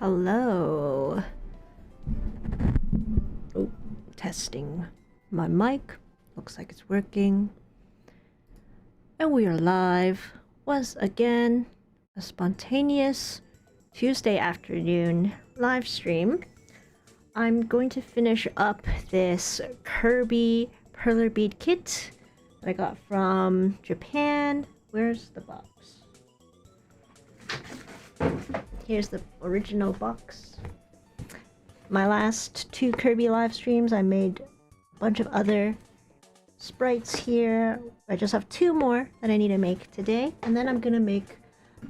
Hello. Oh, testing my mic. Looks like it's working. And we are live once again. A spontaneous Tuesday afternoon live stream. I'm going to finish up this Kirby Perler bead kit that I got from Japan. Where's the box? Here's the original box. My last two Kirby live streams, I made a bunch of other sprites here. I just have two more that I need to make today, and then I'm gonna make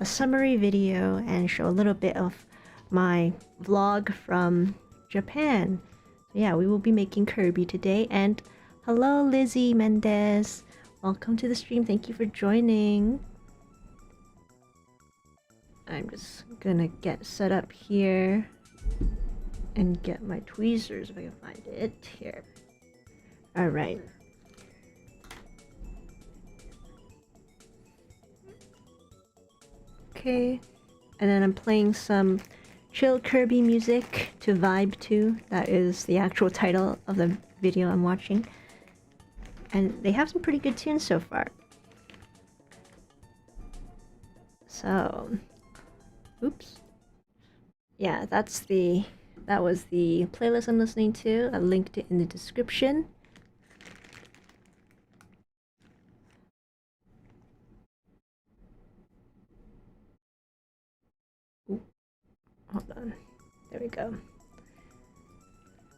a summary video and show a little bit of my vlog from Japan. So yeah, we will be making Kirby today. And hello, Lizzie Mendez. Welcome to the stream. Thank you for joining. I'm just gonna get set up here and get my tweezers if I can find it here. All right. Okay, and then I'm playing some chill Kirby music to vibe to. That is the actual title of the video I'm watching. And they have some pretty good tunes so far. So, oops. Yeah, that was the playlist I'm listening to. I linked it in the description. Ooh, hold on. There we go.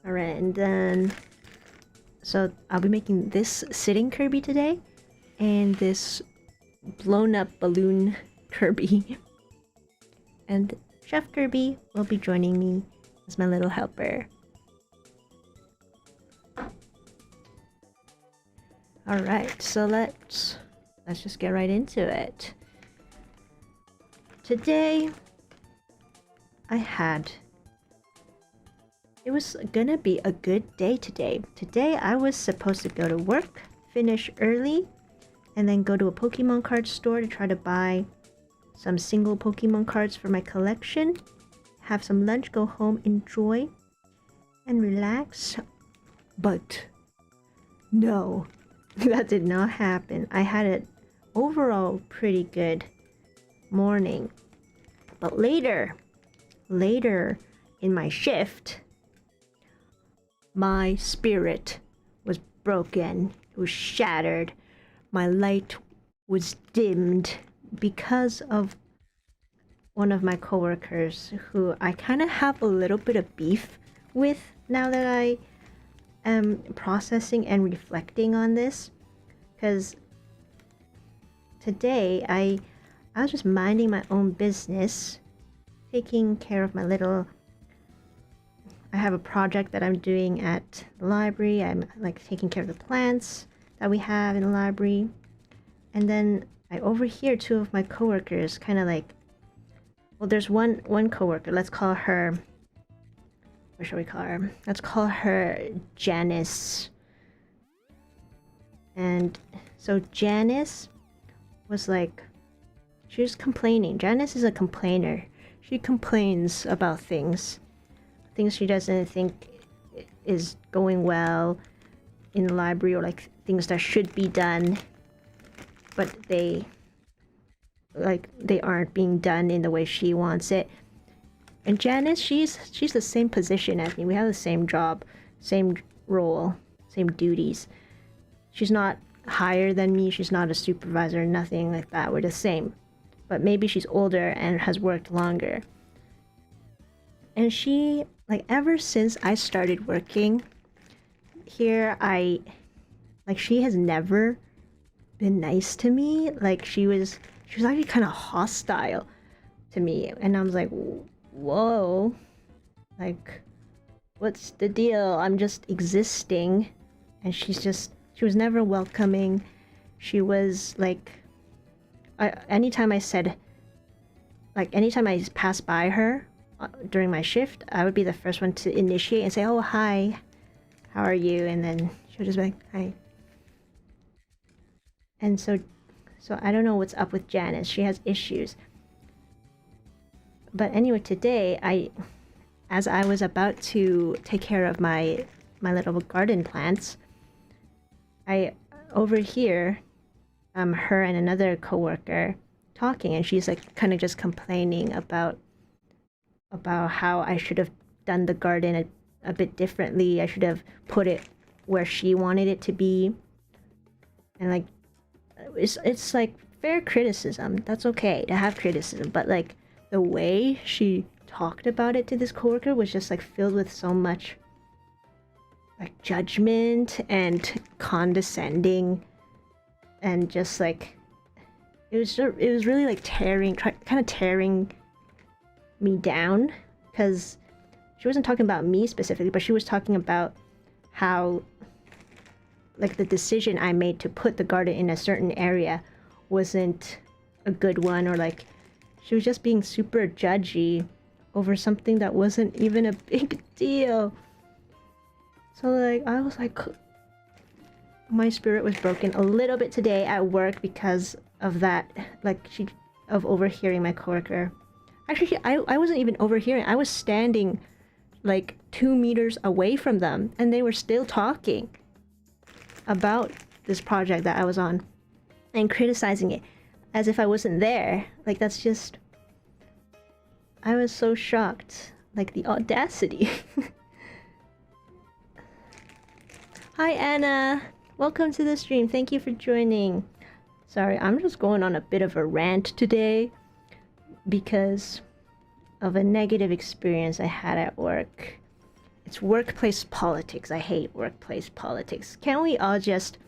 Alright, and then so I'll be making this sitting Kirby today and this blown up balloon Kirby. And Chef Kirby will be joining me as my little helper. Alright, so let's just get right into it. Today it was gonna be a good day today. Today I was supposed to go to work, finish early, and then go to a Pokemon card store to try to buy some single Pokemon cards for my collection, have some lunch, go home, enjoy, and relax. But no, that did not happen. I had an overall pretty good morning. But later in my shift, my spirit was broken. It was shattered. My light was dimmed because of one of my coworkers who I kind of have a little bit of beef with now that I am processing and reflecting on this. Because today I was just minding my own business, taking care of my little... I have a project that I'm doing at the library. I'm like taking care of the plants that we have in the library. And then I overhear two of my coworkers kind of like, well, there's one coworker, let's call her, what shall we call her? Let's call her Janice. And so Janice was like, she was complaining. Janice is a complainer. She complains about things she doesn't think is going well in the library, or like things that should be done, but they aren't being done in the way she wants it. And Janice, she's the same position as me. We have the same job, same role, same duties. She's not higher than me. She's not a supervisor, nothing like that. We're the same. But maybe she's older and has worked longer. And she, like, ever since I started working here, she has never been nice to me. Like, she was actually kind of hostile to me. And I was like, whoa, like, what's the deal? I'm just existing. And she was never welcoming. She was like, anytime I passed by her during my shift, I would be the first one to initiate and say, oh, hi, how are you? And then she would just be like, hi. And so I don't know what's up with Janice. She has issues. But anyway, today as I was about to take care of my little garden plants, I overhear her and another coworker talking, and she's like kind of just complaining about how I should have done the garden a bit differently. I should have put it where she wanted it to be, and like it's like fair criticism. That's okay to have criticism, but like the way she talked about it to this coworker was just like filled with so much like judgment and condescending, and just like it was really like kind of tearing me down, because she wasn't talking about me specifically, but she was talking about how like the decision I made to put the garden in a certain area wasn't a good one, or like she was just being super judgy over something that wasn't even a big deal. So like I was like, my spirit was broken a little bit today at work because of that, like of overhearing my coworker. Actually, I wasn't even overhearing. I was standing like 2 meters away from them, and they were still talking about this project that I was on and criticizing it as if I wasn't there. Like, that's just... I was so shocked. Like, the audacity. Hi, Anna! Welcome to the stream. Thank you for joining. Sorry, I'm just going on a bit of a rant today because of a negative experience I had at work. It's workplace politics. I hate workplace politics. Can't we all just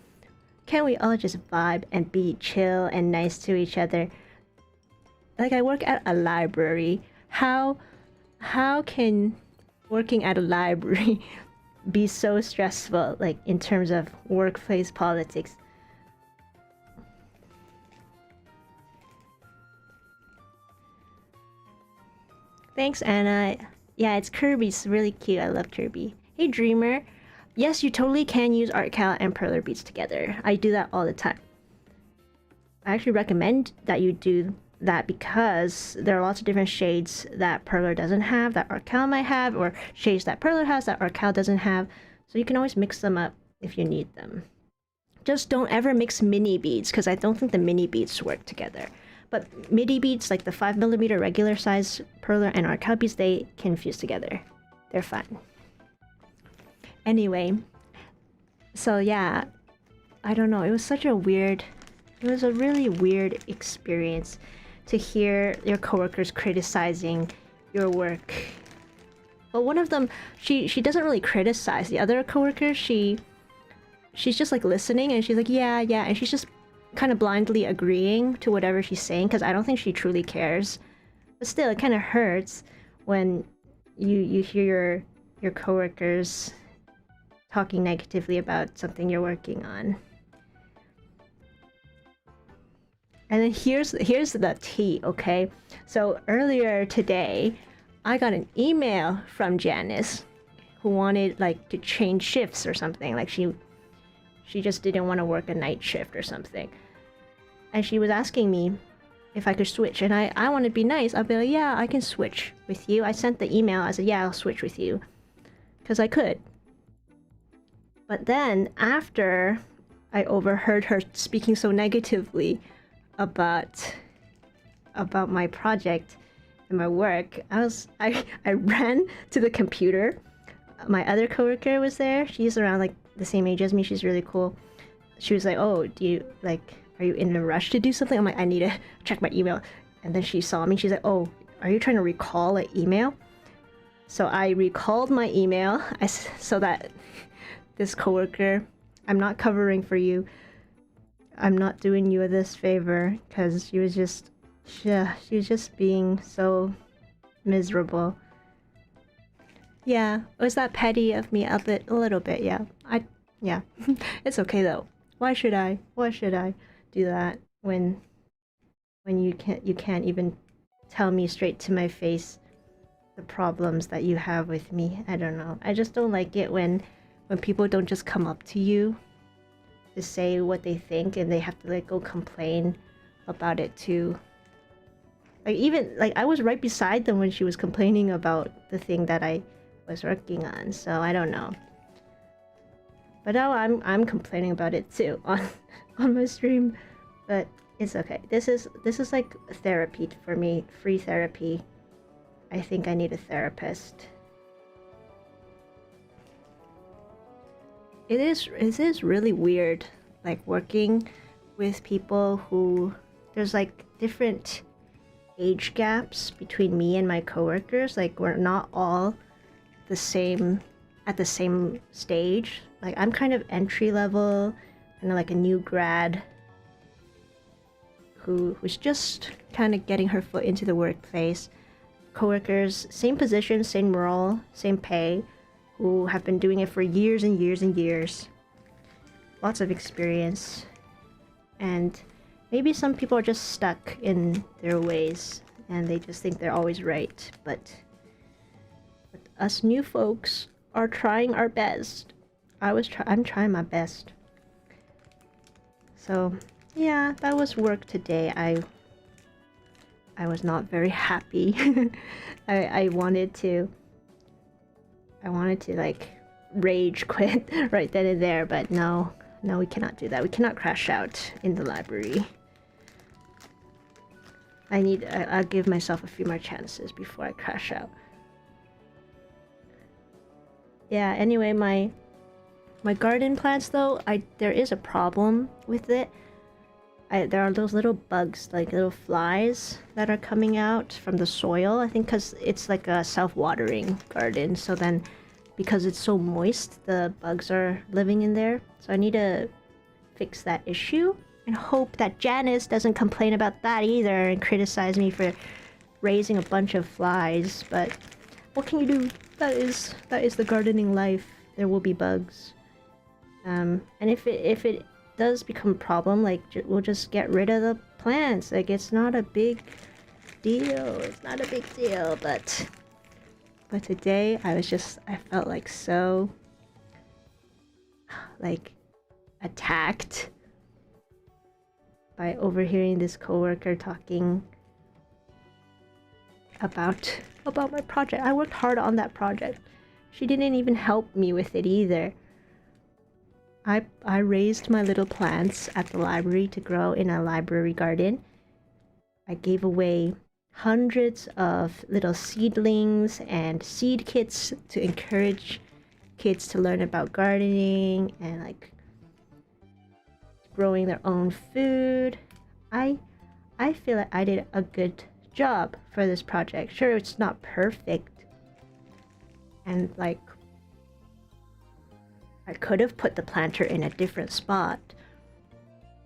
vibe and be chill and nice to each other? Like, I work at a library. How can working at a library be so stressful, like in terms of workplace politics? Thanks, Anna. Yeah, it's Kirby. It's really cute. I love Kirby. Hey, Dreamer. Yes, you totally can use ArtCal and Perler beads together. I do that all the time. I actually recommend that you do that because there are lots of different shades that Perler doesn't have, that ArtCal might have, or shades that Perler has that ArtCal doesn't have. So you can always mix them up if you need them. Just don't ever mix mini beads, because I don't think the mini beads work together. But midi beads, like the 5mm regular size Perler and ArtCal beads, they can fuse together. They're fun. Anyway, so yeah, I don't know. It was a really weird experience to hear your coworkers criticizing your work. But one of them, she doesn't really criticize. The other coworker, she's just like listening, and she's like, yeah, and she's just kind of blindly agreeing to whatever she's saying, because I don't think she truly cares. But still, it kind of hurts when you hear your coworkers talking negatively about something you're working on. And then here's the tea, okay? So earlier today, I got an email from Janice who wanted like to change shifts or something. Like she just didn't want to work a night shift or something. And she was asking me if I could switch. And I want to be nice. I'll be like, yeah, I can switch with you. I sent the email. I said, yeah, I'll switch with you. Because I could. But then after I overheard her speaking so negatively about my project and my work, I ran to the computer. My other coworker was there. She's around like the same age as me. She's really cool. She was like, oh, are you in a rush to do something? I'm like, I need to check my email. And then she saw me. She's like, oh, are you trying to recall an email? So I recalled my email so that this coworker, I'm not covering for you. I'm not doing you this favor, because she was just being so miserable. Yeah, was that petty of me? A little bit, yeah. Yeah. It's okay though. Why should I do that when you can't even tell me straight to my face the problems that you have with me? I don't know. I just don't like it when people don't just come up to you to say what they think, and they have to like go complain about it to Like even like I was right beside them when she was complaining about the thing that I was working on. So I don't know. But now I'm complaining about it too on my stream. But it's okay. This is like therapy for me, free therapy. I think I need a therapist. It is really weird, like working with people who there's like different age gaps between me and my coworkers. Like we're not all the same at the same stage. Like I'm kind of entry level, kind of like a new grad who's just kind of getting her foot into the workplace. Coworkers, same position, same role, same pay, who have been doing it for years and years and years. Lots of experience. And maybe some people are just stuck in their ways and they just think they're always right. But us new folks are trying our best. I'm trying my best. So yeah, that was work today. I was not very happy. I wanted to like rage quit right then and there, but no, we cannot do that. We cannot crash out in the library. I'll give myself a few more chances before I crash out. Yeah, anyway, my garden plants though, there is a problem with it. There are those little bugs, like little flies that are coming out from the soil. I think because it's like a self-watering garden, so then because it's so moist, the bugs are living in there. So I need to fix that issue and hope that Janice doesn't complain about that either and criticize me for raising a bunch of flies. But what can you do? That is the gardening life. There will be bugs. And if it does become a problem, like we'll just get rid of the plants. Like it's not a big deal. It's not a big deal. But today I felt like so like attacked by overhearing this coworker talking about my project. I worked hard on that project. She didn't even help me with it either. I raised my little plants at the library to grow in a library garden. I gave away hundreds of little seedlings and seed kits to encourage kids to learn about gardening and like growing their own food. I feel like I did a good job for this project. Sure, it's not perfect. And like I could have put the planter in a different spot,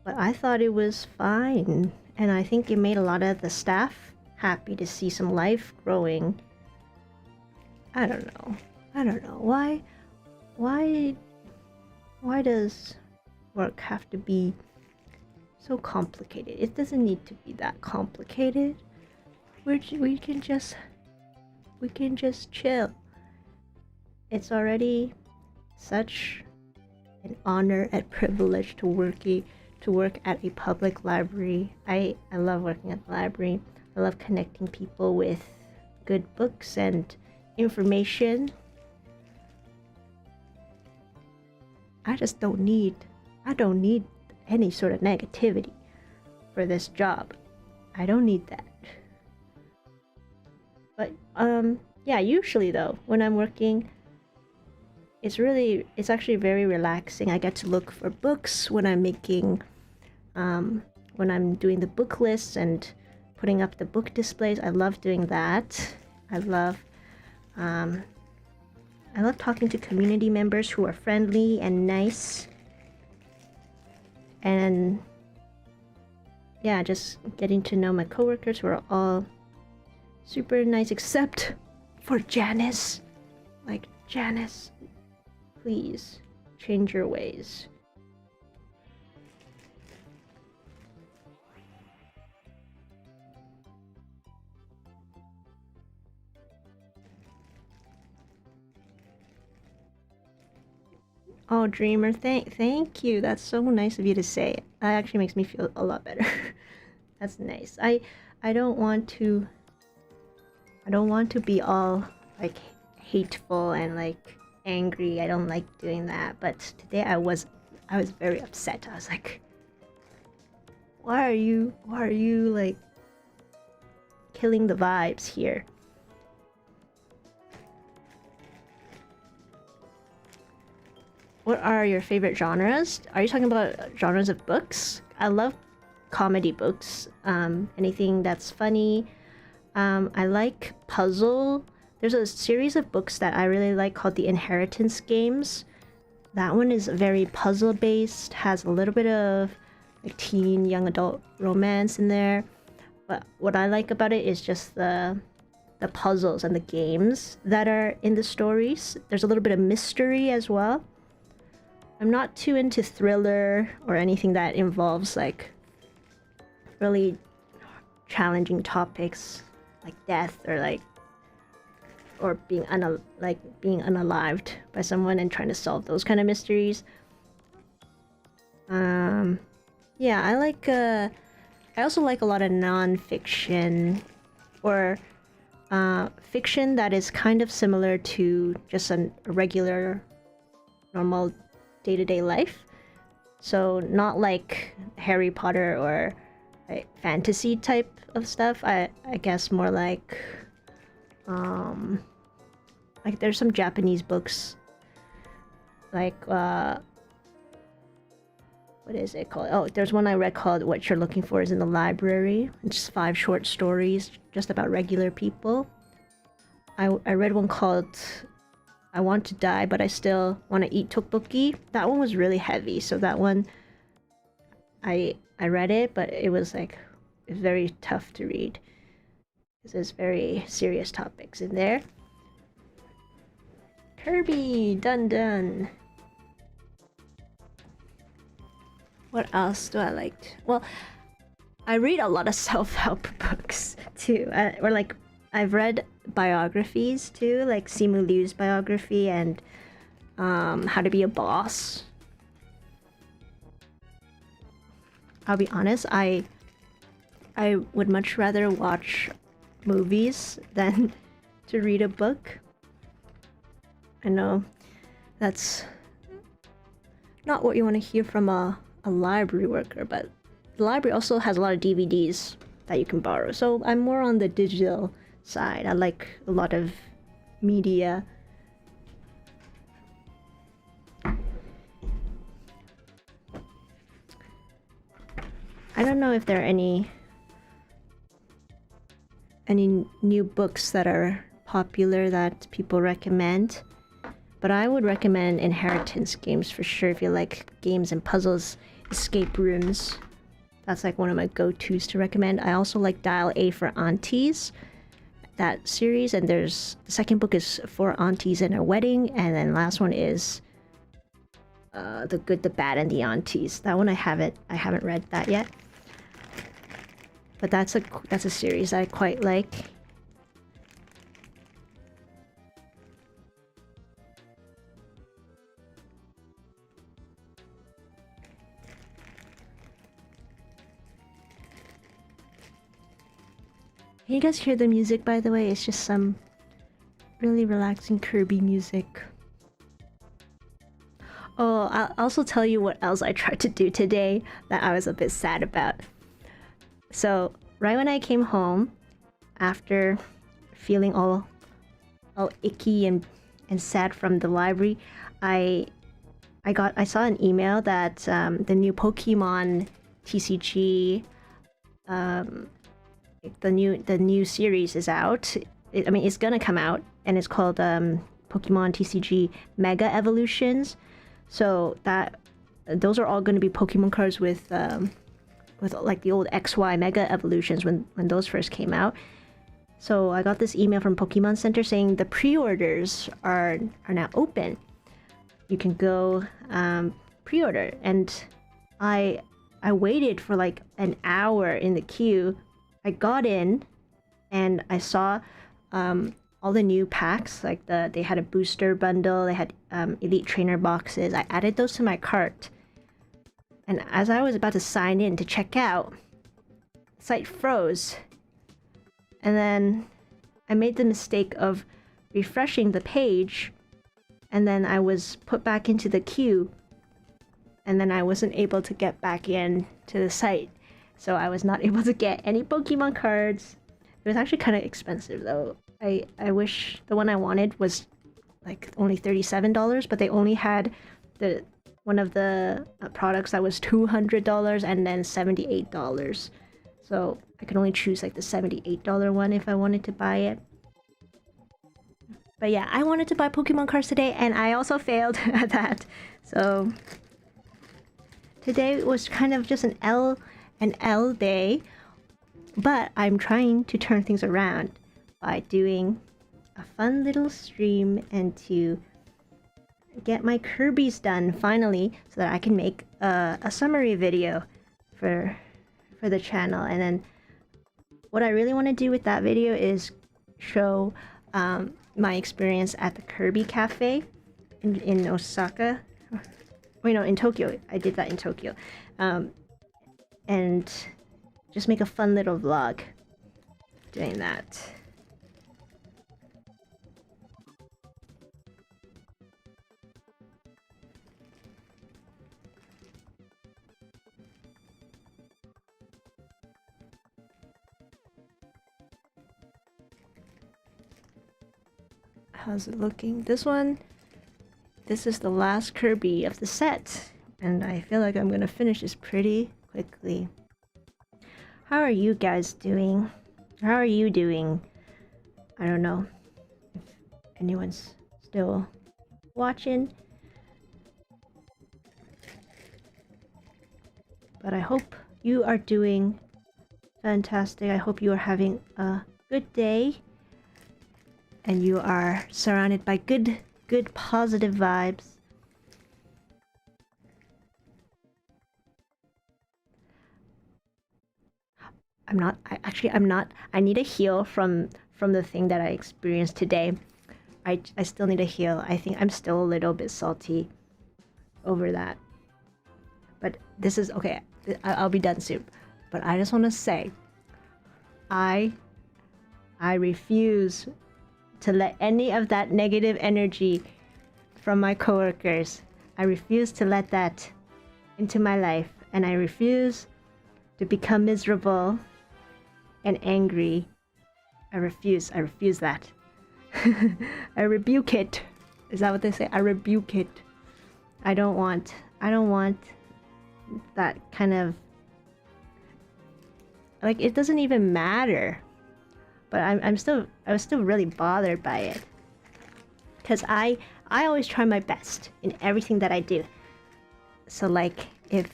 but I thought it was fine. And I think it made a lot of the staff happy to see some life growing. I don't know. Why does work have to be so complicated? It doesn't need to be that complicated. We can just chill. It's already such an honor and privilege to work at a public library. I love working at the library. I love connecting people with good books and information. I don't need any sort of negativity for this job. I don't need that. But yeah, usually though, when I'm working, it's actually very relaxing. I get to look for books when I'm making when I'm doing the book lists and putting up the book displays. I love doing that. I love talking to community members who are friendly and nice. And yeah, just getting to know my coworkers who are all super nice, except for Janice. Like, Janice, please change your ways. Oh, Dreamer, thank you. That's so nice of you to say. That actually makes me feel a lot better. That's nice. I don't want to be all like hateful and like angry. I don't like doing that. But today I was very upset. I was like, why are you like killing the vibes here? What are your favorite genres? Are you talking about genres of books? I love comedy books. Anything that's funny. I like puzzle. There's a series of books that I really like called The Inheritance Games. That one is very puzzle based, has a little bit of like teen, young adult romance in there. But what I like about it is just the puzzles and the games that are in the stories. There's a little bit of mystery as well. I'm not too into thriller or anything that involves like really challenging topics like death or being unalived by someone and trying to solve those kind of mysteries. Yeah, I also like a lot of non-fiction or fiction that is kind of similar to just a regular normal day-to-day life. So not like Harry Potter or like fantasy type of stuff. I guess more like there's some Japanese books like what is it called? Oh, there's one I read called What You're Looking For Is in the Library. It's just 5 short stories just about regular people. I read one called I Want to Die But I Still Want to Eat Tteokbokki. That one was really heavy, so that one I read it, but it was very tough to read because there's very serious topics in there. Kirby, done. What else do I like? Well, I read a lot of self-help books too, or like I've read biographies too, like Simu Liu's biography and How to Be a Boss. I'll be honest, I would much rather watch movies than to read a book. I know that's not what you want to hear from a library worker, but the library also has a lot of DVDs that you can borrow. So I'm more on the digital side. I like a lot of media. I don't know if there are any new books that are popular that people recommend, but I would recommend Inheritance Games for sure if you like games and puzzles, escape rooms. That's like one of my go-tos to recommend. I also like Dial A for Aunties, that series, and there's the second book is For Aunties and a Wedding, and then last one is The Good, the Bad, and the Aunties. That one I haven't read that yet. But that's a series I quite like. Can you guys hear the music, by the way? It's just some really relaxing Kirby music. Oh, I'll also tell you what else I tried to do today that I was a bit sad about. So, right when I came home, after feeling all icky and sad from the library, I saw an email that the new Pokemon TCG, the new series is out. It's gonna come out, and it's called Pokemon TCG Mega Evolutions. So those are all going to be Pokemon cards with like the old XY Mega Evolutions when those first came out. So I got this email from Pokemon Center saying the pre-orders are now open. You can go pre-order, and I waited for like an hour in the queue. I got in, and I saw all the new packs. Like they had a booster bundle, they had Elite Trainer boxes. I added those to my cart. And as I was about to sign in to check out, the site froze and then I made the mistake of refreshing the page, and then I was put back into the queue, and then I wasn't able to get back in to the site, so I was not able to get any Pokemon cards. It was actually kind of expensive though. I wish the one I wanted was like only $37, but they only had the one of the products that was $200 and then $78. So I could only choose like the $78 one if I wanted to buy it. But yeah, I wanted to buy Pokemon cards today, and I also failed at that. So today was kind of just an L day, but I'm trying to turn things around by doing a fun little stream and to get my Kirby's done finally, so that I can make a summary video for the channel. And then what I really want to do with that video is show my experience at the Kirby Cafe in Osaka. Wait, no, in Tokyo. I did that in Tokyo. And just make a fun little vlog doing that. How's it looking? This is the last Kirby of the set, and I feel like I'm gonna finish this pretty quickly. How are you guys doing? How are you doing? I don't know if anyone's still watching, but I hope you are doing fantastic. I hope you are having a good day and you are surrounded by good positive vibes. I'm not. I need a heal from the thing that I experienced today. I still need a heal. I think I'm still a little bit salty over that. But this is okay. I'll be done soon. But I just want to say, I refuse to let any of that negative energy from my coworkers. I refuse to let that into my life, and I refuse to become miserable and angry. I refuse that. I rebuke it. Is that what they say? I rebuke it. I don't want that kind of, like, it doesn't even matter. But I was still really bothered by it, because I always try my best in everything that I do. So like if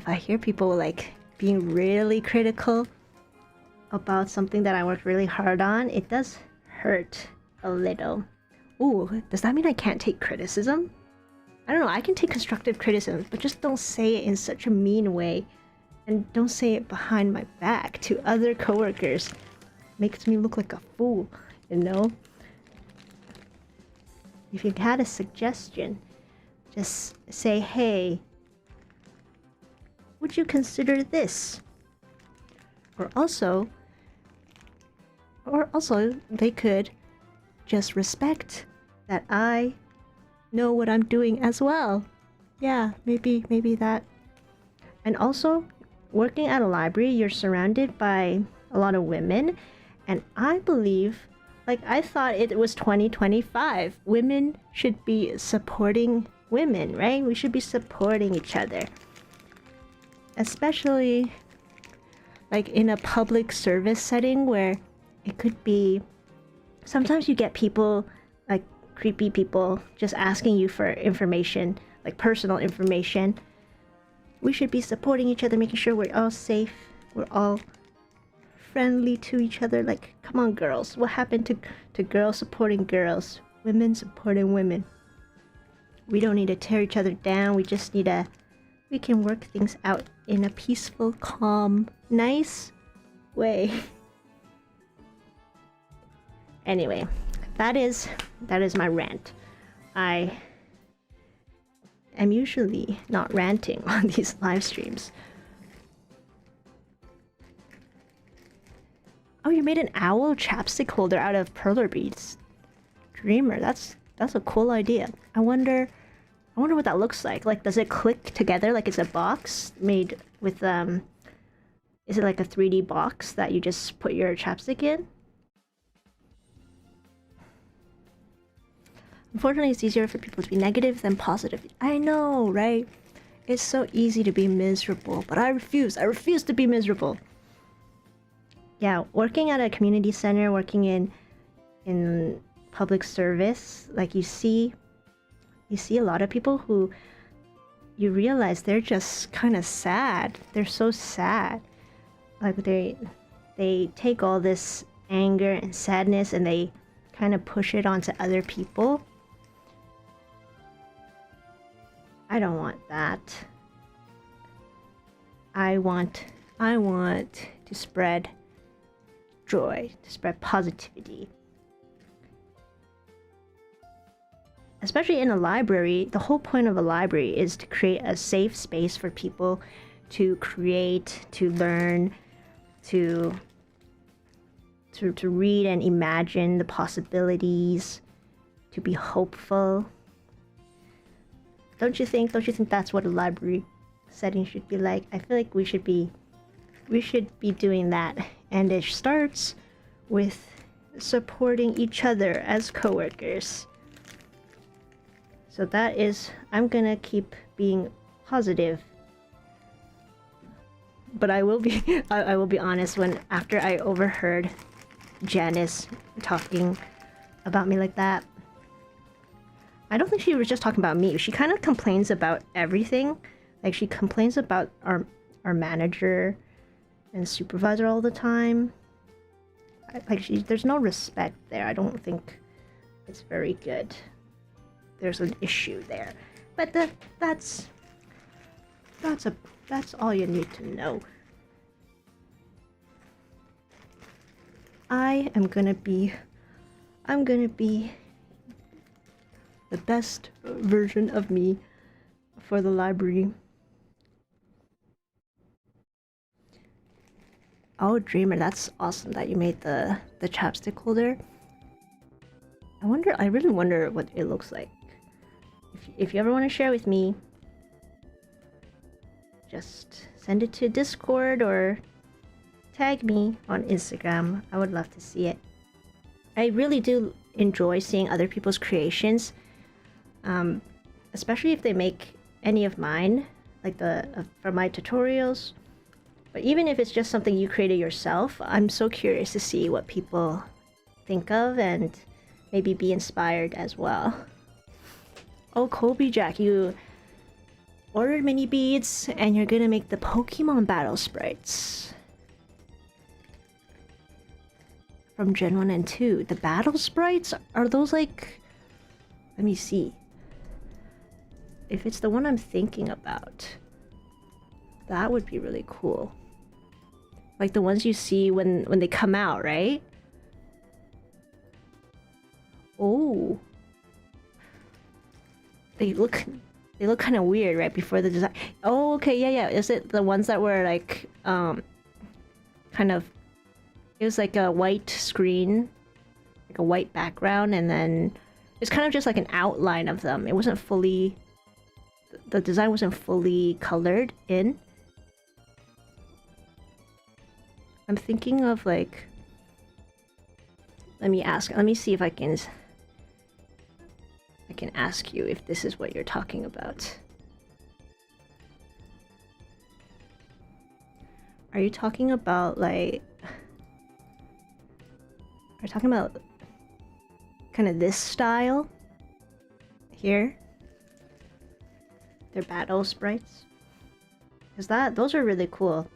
I hear people like being really critical about something that I worked really hard on, it does hurt a little. Ooh, does that mean I can't take criticism? I don't know, I can take constructive criticism, but just don't say it in such a mean way, and don't say it behind my back to other coworkers. Makes me look like a fool, you know? If you had a suggestion, just say, hey, would you consider this? Or also they could just respect that I know what I'm doing as well. Yeah, maybe that. And also, working at a library, you're surrounded by a lot of women. And I believe, like, I thought it was 2025. Women should be supporting women, right? We should be supporting each other. Especially, like, in a public service setting where it could be... Sometimes you get people, like, creepy people, just asking you for information, like personal information. We should be supporting each other, making sure we're all safe, we're all friendly to each other. Like, come on, girls, what happened to girls supporting girls, women supporting women? We don't need to tear each other down. We just need we can work things out in a peaceful, calm, nice way. Anyway, that is my rant. I am usually not ranting on these live streams. Oh, you made an owl chapstick holder out of perler beads. Dreamer, that's a cool idea. I wonder what that looks like. Like, does it click together like it's a box made with is it like a 3D box that you just put your chapstick in? Unfortunately, it's easier for people to be negative than positive. I know, right? It's so easy to be miserable, but I refuse. I refuse to be miserable. Yeah, working at a community center, working in public service, like you see a lot of people who you realize they're just kind of sad. They're so sad. Like they take all this anger and sadness and they kind of push it onto other people. I don't want that. I want to spread joy, to spread positivity. Especially in a library, the whole point of a library is to create a safe space for people to create, to learn, to read and imagine the possibilities, to be hopeful. Don't you think that's what a library setting should be like? I feel like we should be doing that, and it starts with supporting each other as coworkers. So that is, I'm gonna keep being positive. But I will be I will be honest, after I overheard Janice talking about me like that. I don't think she was just talking about me. She kind of complains about everything. Like, she complains about our manager and supervisor all the time. There's no respect there. I don't think it's very good. There's an issue there. But that's all you need to know. I'm gonna be the best version of me for the library. Oh, Dreamer, that's awesome that you made the chapstick holder. I really wonder what it looks like. If you ever want to share with me, just send it to Discord or tag me on Instagram. I would love to see it. I really do enjoy seeing other people's creations, especially if they make any of mine, like from my tutorials. But even if it's just something you created yourself, I'm so curious to see what people think of and maybe be inspired as well. Oh, Kobe Jack, you ordered mini beads and you're gonna make the Pokemon battle sprites. From Gen 1 and 2. The battle sprites? Are those like... Let me see. If it's the one I'm thinking about, that would be really cool. Like the ones you see when they come out, right? Oh. They look kind of weird right before the design. Oh, okay, yeah. Is it the ones that were like kind of, it was like a white screen, like a white background, and then it's kind of just like an outline of them. It wasn't fully, the design wasn't fully colored in. I'm thinking of like, let me see if I can ask you if this is what you're talking about. Are you talking about like, are you talking about kind of this style here? They're battle sprites? Because those are really cool.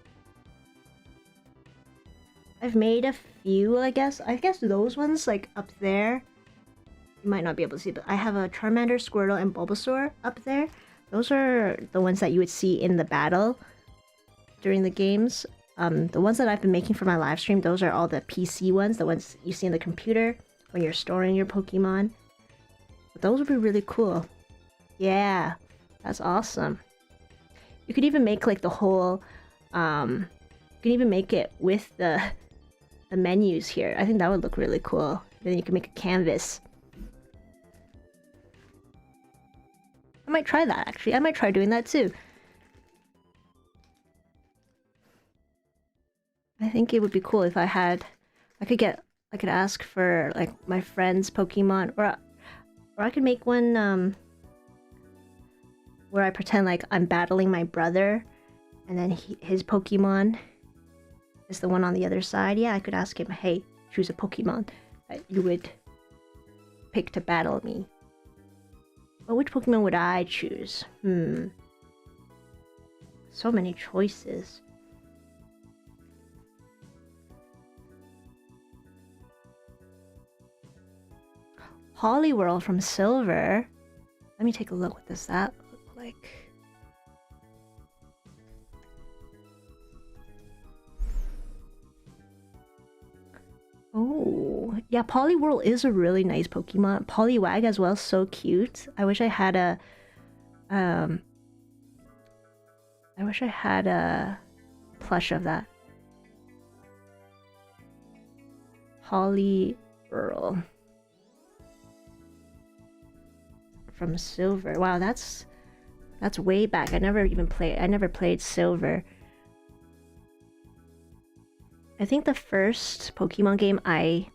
I've made a few, I guess. I guess those ones, like up there, you might not be able to see, but I have a Charmander, Squirtle, and Bulbasaur up there. Those are the ones that you would see in the battle during the games. The ones that I've been making for my live stream, those are all the PC ones, the ones you see in the computer when you're storing your Pokemon. But those would be really cool. Yeah, that's awesome. You could even make like the whole, you can even make it with the the menus here. I think that would look really cool. Then you can make a canvas. I might try that actually. I might try doing that too. I think it would be cool if I could ask for like my friend's Pokemon, or I could make one where I pretend like I'm battling my brother, and then his Pokemon is the one on the other side. Yeah, I could ask him, hey, choose a Pokemon that you would pick to battle me. But which Pokemon would I choose? So many choices. Poliwhirl from Silver. Let me take a look. What does that look like? Oh, yeah, Poliwhirl is a really nice Pokemon. Poliwag as well, so cute. I wish I had a plush of that. Poliwhirl from Silver. Wow, that's way back. I never played Silver. I think the first Pokemon game I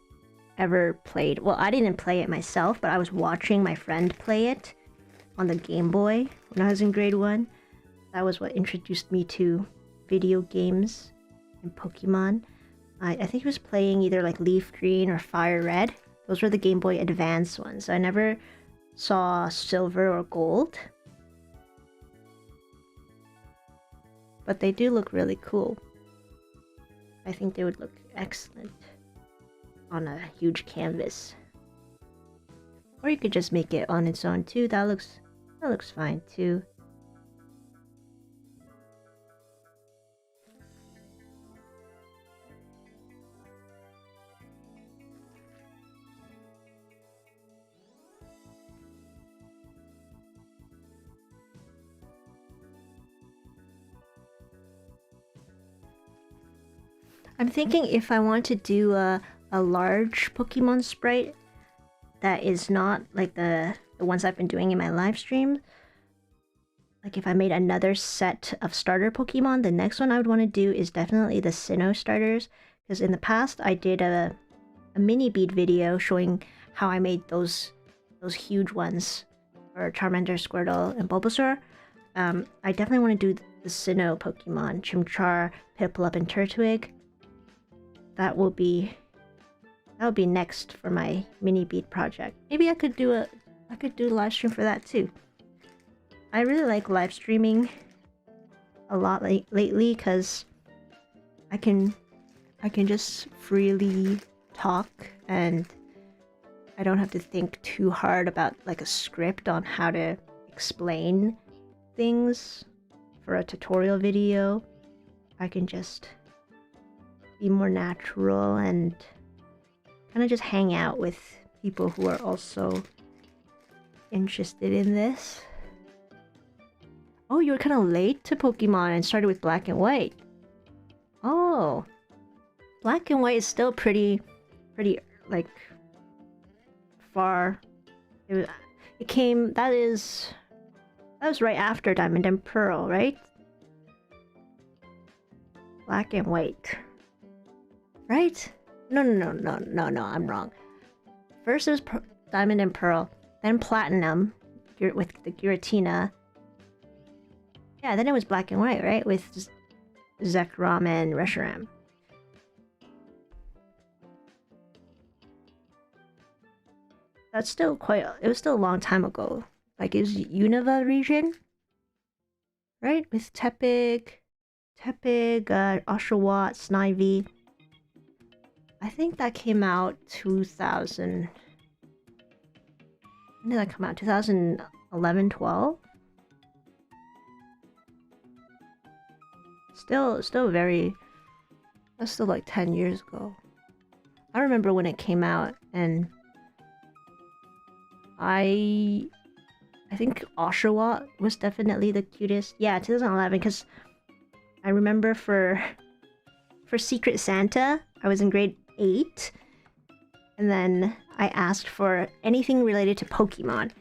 ever played, well, I didn't play it myself, but I was watching my friend play it on the Game Boy when I was in grade 1. That was what introduced me to video games and Pokemon. I think he was playing either like Leaf Green or Fire Red. Those were the Game Boy Advance ones. I never saw Silver or Gold. But they do look really cool. I think they would look excellent on a huge canvas. Or you could just make it on its own too. That looks fine too. I'm thinking if I want to do a large Pokemon sprite that is not like the ones I've been doing in my live stream, like if I made another set of starter Pokemon, the next one I would want to do is definitely the Sinnoh starters, because in the past I did a mini Bead video showing how I made those huge ones for Charmander, Squirtle, and Bulbasaur. I definitely want to do the Sinnoh Pokemon, Chimchar, Piplup, and Turtwig. That will be next for my mini Bead project. Maybe I could do a live stream for that too. I really like live streaming a lot lately because I can just freely talk and I don't have to think too hard about like a script on how to explain things for a tutorial video. I can just be more natural and kind of just hang out with people who are also interested in this. Oh, you were kind of late to Pokemon and started with Black and White. Oh, Black and White is still pretty like far. That was right after Diamond and Pearl, right? Black and White. Right? No, I'm wrong. First it was Diamond and Pearl, then Platinum with the Giratina. Yeah, then it was Black and White, right? With Zekrom and Reshiram. It was still a long time ago. Like, it was Unova region? Right? With Tepig, Oshawott, Snivy. I think that came out 2000. When did that come out? 2011, 12? Still very... That's still like 10 years ago. I remember when it came out, and I think Oshawott was definitely the cutest. Yeah, 2011, because I remember for Secret Santa, I was in grade 8. And then I asked for anything related to Pokemon.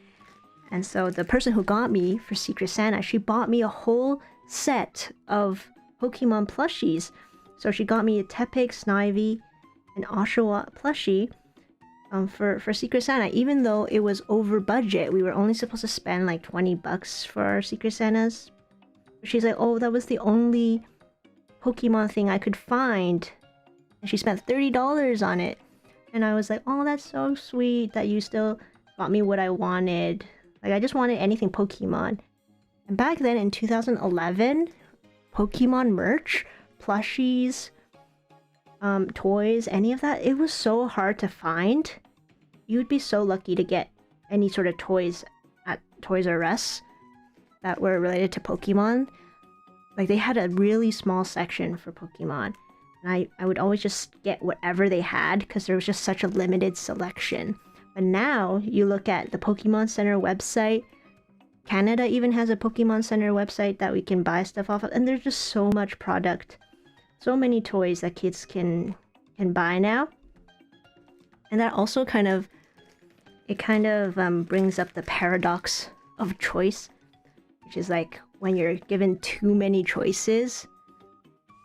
And so the person who got me for Secret Santa, she bought me a whole set of Pokemon plushies. So she got me a Tepig, Snivy, and Oshawott plushie for Secret Santa. Even though it was over budget, we were only supposed to spend like $20 for our Secret Santas. She's like, oh, that was the only Pokemon thing I could find. And she spent $30 on it. And I was like, oh, that's so sweet that you still got me what I wanted. Like, I just wanted anything Pokemon. And back then in 2011, Pokemon merch, plushies, toys, any of that, it was so hard to find. You would be so lucky to get any sort of toys at Toys R Us that were related to Pokemon. Like, they had a really small section for Pokemon. And I would always just get whatever they had because there was just such a limited selection. But now you look at the Pokemon Center website. Canada even has a Pokemon Center website that we can buy stuff off of. And there's just so much product. So many toys that kids can buy now. And that also kind of brings up the paradox of choice. Which is like when you're given too many choices,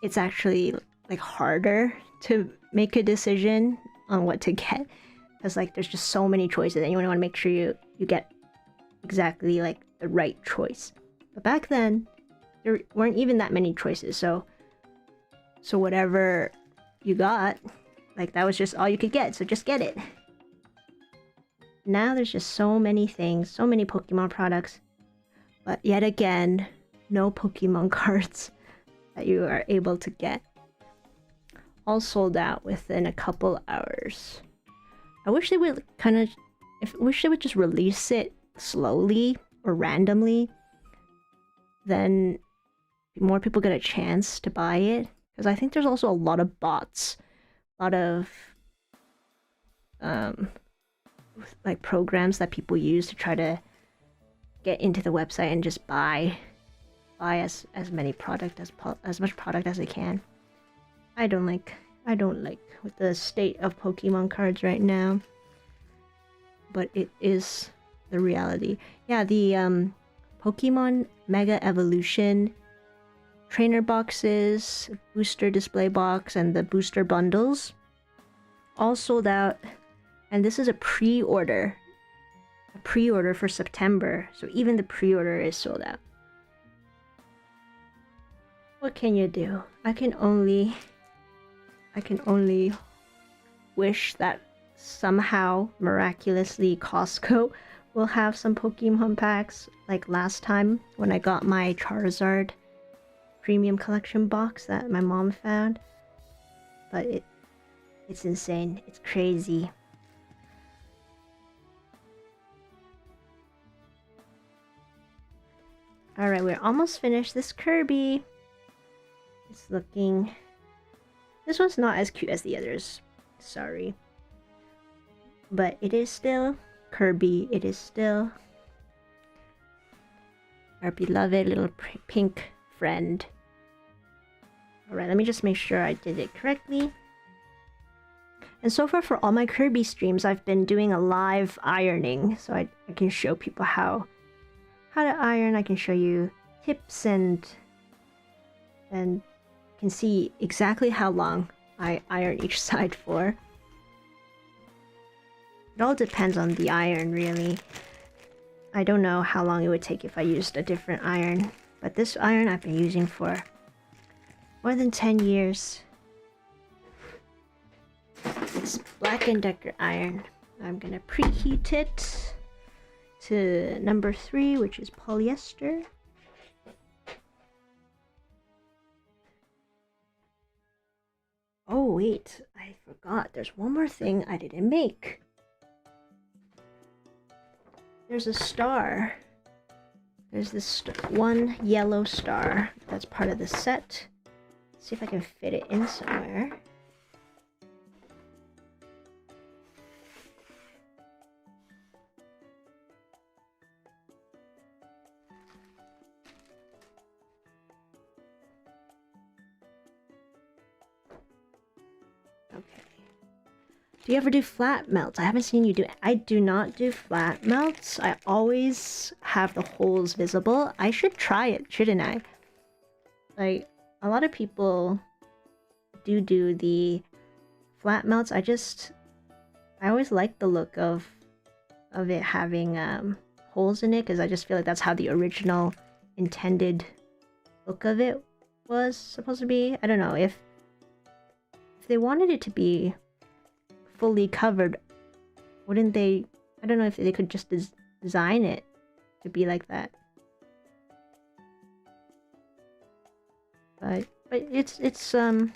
it's actually like harder to make a decision on what to get, because like there's just so many choices and you want to make sure you get exactly like the right choice. But back then there weren't even that many choices, so whatever you got, like that was just all you could get, so just get it. Now there's just so many things, so many Pokemon products, but yet again, no Pokemon cards that you are able to get. All sold out within a couple hours. I wish they would just release it slowly or randomly. Then more people get a chance to buy it. Because I think there's also a lot of bots. A lot of like programs that people use to try to get into the website and just buy as much product as they can. I don't like with the state of Pokemon cards right now. But it is the reality. Yeah, the Pokemon Mega Evolution trainer boxes, booster display box, and the booster bundles all sold out. And this is a pre-order for September, so even the pre-order is sold out. What can you do? I can only wish that somehow, miraculously, Costco will have some Pokemon packs like last time when I got my Charizard premium collection box that my mom found. But it's insane. It's crazy. Alright, we're almost finished this Kirby. It's looking... This one's not as cute as the others. Sorry. But it is still Kirby. It is still our beloved little pink friend. Alright, let me just make sure I did it correctly. And so far for all my Kirby streams, I've been doing a live ironing. So I can show people how to iron. I can show you tips and can see exactly how long I iron each side for. It all depends on the iron, really. I don't know how long it would take if I used a different iron, but this iron I've been using for more than 10 years. This Black & Decker iron. I'm gonna preheat it to number 3, which is polyester. Oh wait, I forgot. There's one more thing I didn't make. There's a star. There's this one yellow star that's part of the set. Let's see if I can fit it in somewhere. Okay. Do you ever do flat melts? I haven't seen you do it. I do not do flat melts. I always have the holes visible. I should try it, shouldn't I? Like, a lot of people do the flat melts. I always like the look of it having holes in it, because I just feel like that's how the original intended look of it was supposed to be. I don't know if they wanted it to be fully covered, wouldn't they? I don't know if they could just design it to be like that. But it's I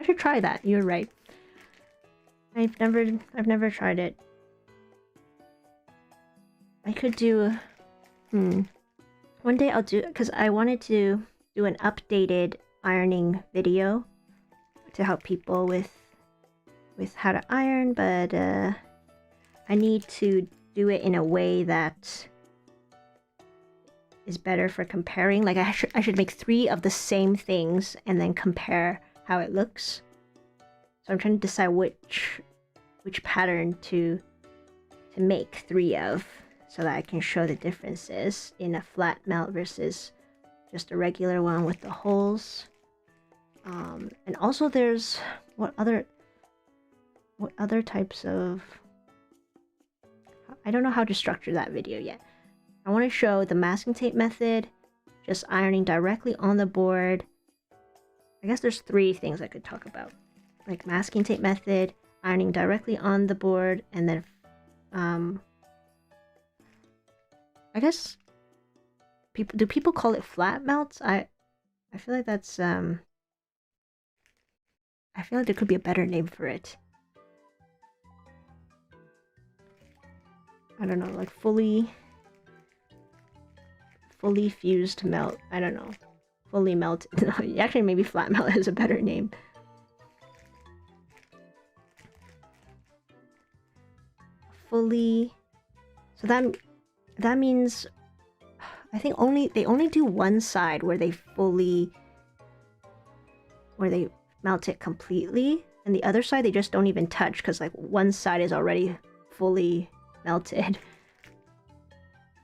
should try that. You're right. I've never tried it. I could do one day I'll do, because I wanted to do an updated ironing video to help people with how to iron, but I need to do it in a way that is better for comparing. Like I should make 3 of the same things and then compare how it looks. So I'm trying to decide which pattern to make 3 of, so that I can show the differences in a flat melt versus just a regular one with the holes. And also there's what other types of... I don't know how to structure that video yet. I want to show the masking tape method, just ironing directly on the board. I guess there's 3 things I could talk about. Like masking tape method, ironing directly on the board, and then I guess do people call it flat melts? I feel like that's I feel like there could be a better name for it. I don't know, like fully fused melt. I don't know. Fully melted. Actually, maybe flat melt is a better name. Fully. So that means I think they only do one side where they melt it completely, and the other side they just don't even touch, because like one side is already fully melted.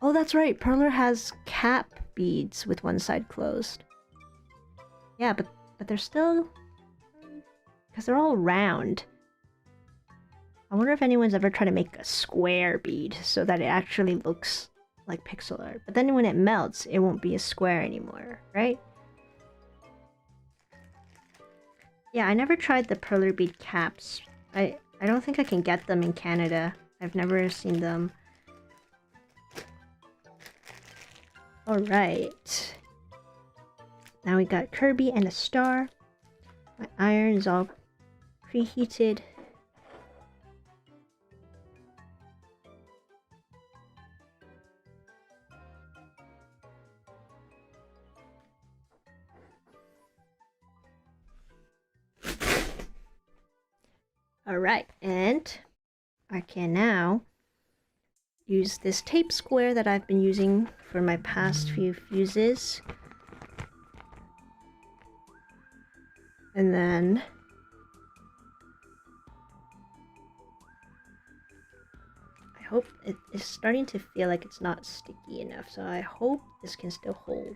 Oh, that's right. Perler has cap beads with one side closed. Yeah, but they're still, because they're all round. I wonder if anyone's ever tried to make a square bead so that it actually looks like pixel art. But then when it melts, it won't be a square anymore, right? Yeah, I never tried the Perler bead caps. I don't think I can get them in Canada. I've never seen them. Alright. Now we got Kirby and a star. My iron is all preheated. Alright, and I can now use this tape square that I've been using for my past few fuses. And then I hope it is starting to feel like it's not sticky enough, so I hope this can still hold.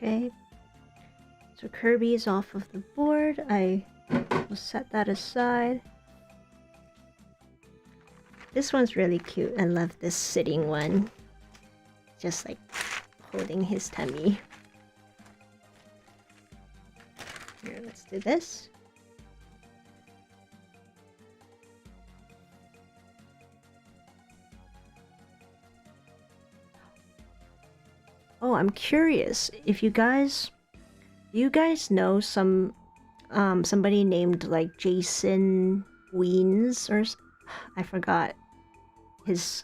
Okay, so Kirby is off of the board. I will set that aside. This one's really cute. I love this sitting one. Just like holding his tummy. Here, let's do this. Oh, I'm curious if do you guys know some somebody named like Jason Weens I forgot his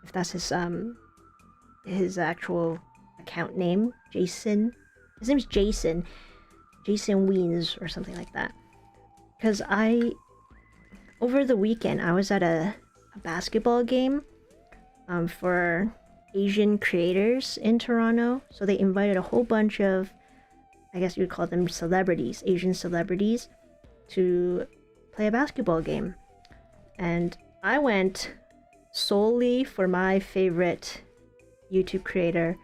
if that's his actual account name. Jason. His name's Jason Weens or something like that. Because over the weekend I was at a basketball game for Asian creators in Toronto. So they invited a whole bunch of, I guess you'd call them celebrities, Asian celebrities, to play a basketball game. And I went solely for my favorite YouTube creator,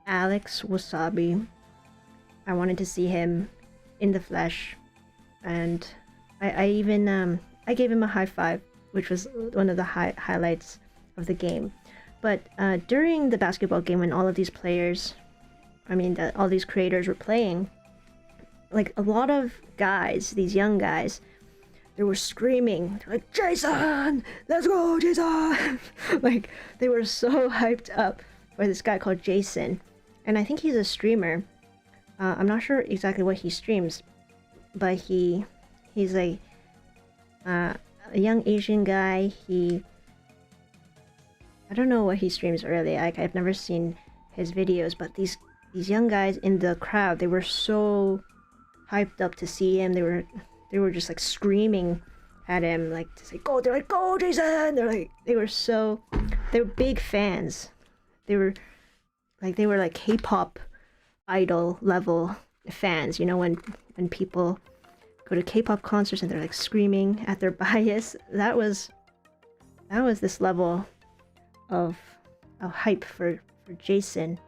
Alex Wasabi. I wanted to see him in the flesh, and I even I gave him a high five, which was one of the highlights of the game. But during the basketball game, when all of these players, all these creators were playing, like a lot of guys, these young guys, they were screaming like, "Jason, let's go, Jason!" Like they were so hyped up for this guy called Jason, and I think he's a streamer. I'm not sure exactly what he streams, but he's a young Asian guy. I don't know what he streams really. I've never seen his videos, but these young guys in the crowd, they were so hyped up to see him. They were just like screaming at him, like to say go. They're like, "Go, Jason!" They were big fans. They were like K-pop idol level fans. You know, when people go to K-pop concerts and they're like screaming at their bias. That was this level of hype for Jason.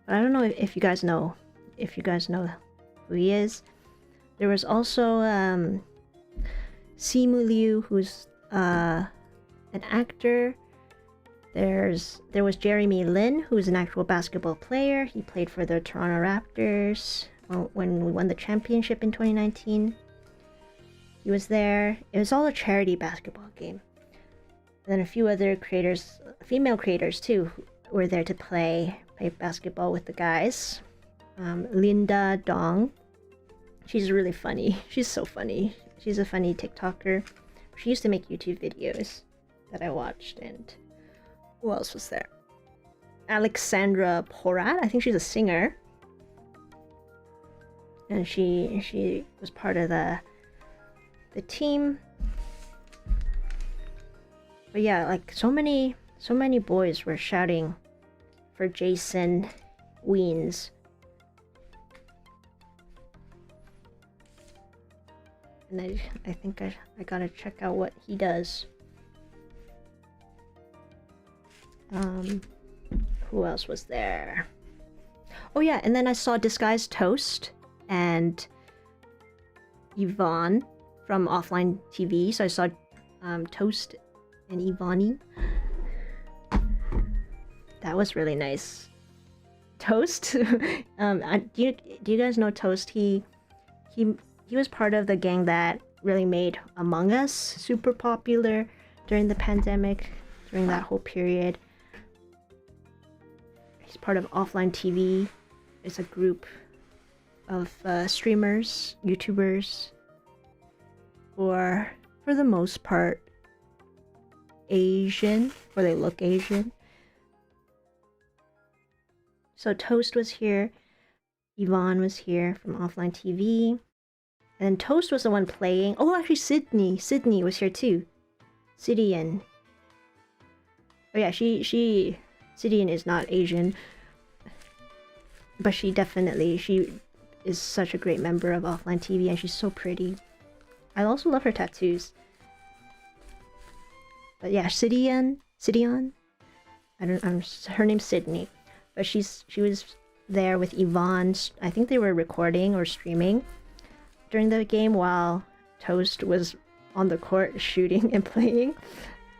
But I don't know if you guys know who he is. There was also Simu Liu, who's an actor. There was Jeremy Lin, who's an actual basketball player. He played for the Toronto Raptors when we won the championship in 2019. He was there. It was all a charity basketball game. And then a few other creators, female creators too, were there to play basketball with the guys. Linda Dong. She's really funny. She's so funny. She's a funny TikToker. She used to make YouTube videos that I watched. And who else was there? Alexandra Porat. I think she's a singer. And she was part of the team. But yeah, like so many boys were shouting for Jason Weens. And I think I gotta check out what he does. Who else was there? Oh yeah, and then I saw Disguised Toast and Yvonne from Offline TV. So I saw Toast and Ivani. That was really nice. Toast? Do you guys know Toast? He was part of the gang that really made Among Us super popular during the pandemic, during that whole period. He's part of Offline TV. It's a group of streamers, YouTubers, for the most part Asian, or they look Asian. So Toast was here, Yvonne was here from Offline TV, and then Toast was the one playing. Oh, actually Sydney was here too. Sidian. Oh yeah, Sidian is not Asian, but she is such a great member of Offline TV, and she's so pretty. I also love her tattoos. But yeah, Sidian. Her name's Sydney, but she was there with Yvonne. I think they were recording or streaming during the game while Toast was on the court shooting and playing.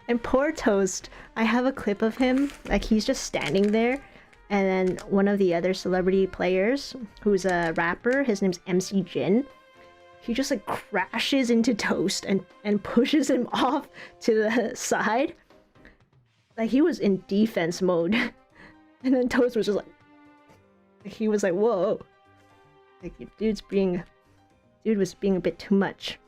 And poor Toast, I have a clip of him, like he's just standing there, and then one of the other celebrity players, who's a rapper, his name's MC Jin, he just like crashes into Toast and pushes him off to the side. Like he was in defense mode. And then Toast was just like, he was like, whoa. Like dude was being a bit too much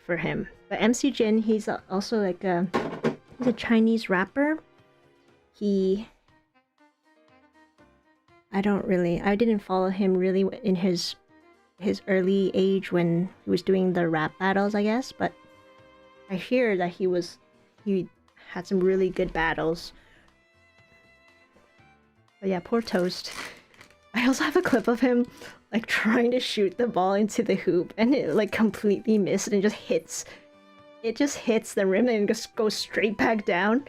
for him. But MC Jin, he's also like he's a Chinese rapper. I didn't follow him really in his early age when he was doing the rap battles, I guess, but I hear that he had some really good battles. But yeah, poor Toast. I also have a clip of him like trying to shoot the ball into the hoop and it like completely missed and just hits the rim and just goes straight back down.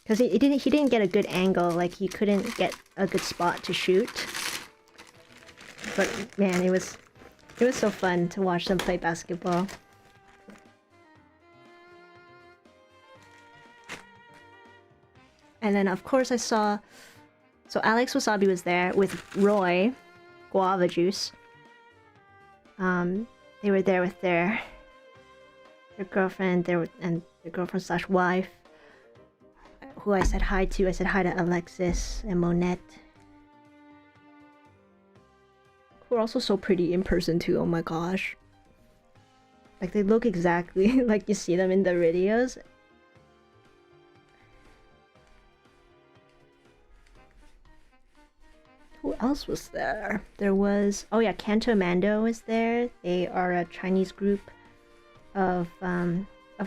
Because he didn't get a good angle, like he couldn't get a good spot to shoot. But man, it was so fun to watch them play basketball. And then of course I saw, so Alex Wasabi was there with Roy, Guava Juice. They were there with their girlfriend, and their girlfriend slash wife, who I said hi to. I said hi to Alexis and Monette, who are also so pretty in person too. Oh my gosh, like they look exactly like you see them in the videos. Who else was there? There was, oh yeah, Kanto Mando was there. They are a Chinese group of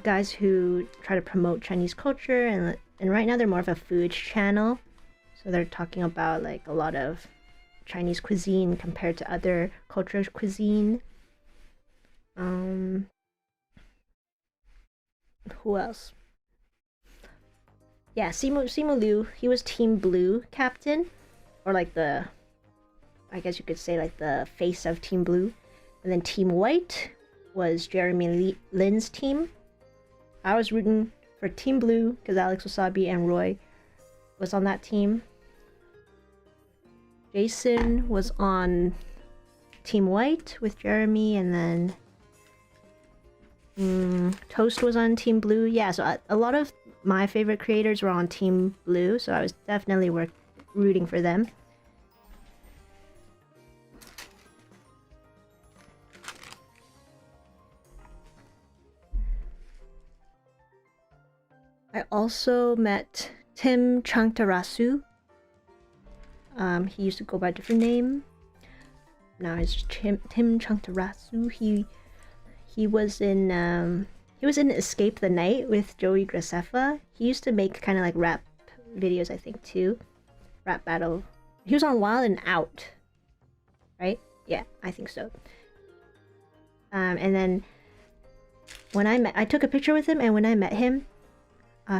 guys who try to promote Chinese culture, and right now they're more of a food channel. So they're talking about like a lot of Chinese cuisine compared to other cultures' cuisine. Who else? Yeah, Simu Liu, he was Team Blue captain. Or like I guess you could say like the face of Team Blue. And then Team White was Jeremy Lin's team. I was rooting for Team Blue because Alex Wasabi and Roy was on that team. Jason was on Team White with Jeremy, and then Toast was on Team Blue. Yeah, so a lot of my favorite creators were on Team Blue, so I was definitely rooting for them. I also met Tim Changtarasu. He used to go by a different name. Now it's just Tim Changtarasu. He was in Escape the Night with Joey Graceffa. He used to make kind of like rap videos, I think, too. Rap battle. He was on Wild and Out, right? Yeah, I think so. And then when I took a picture with him, and when I met him,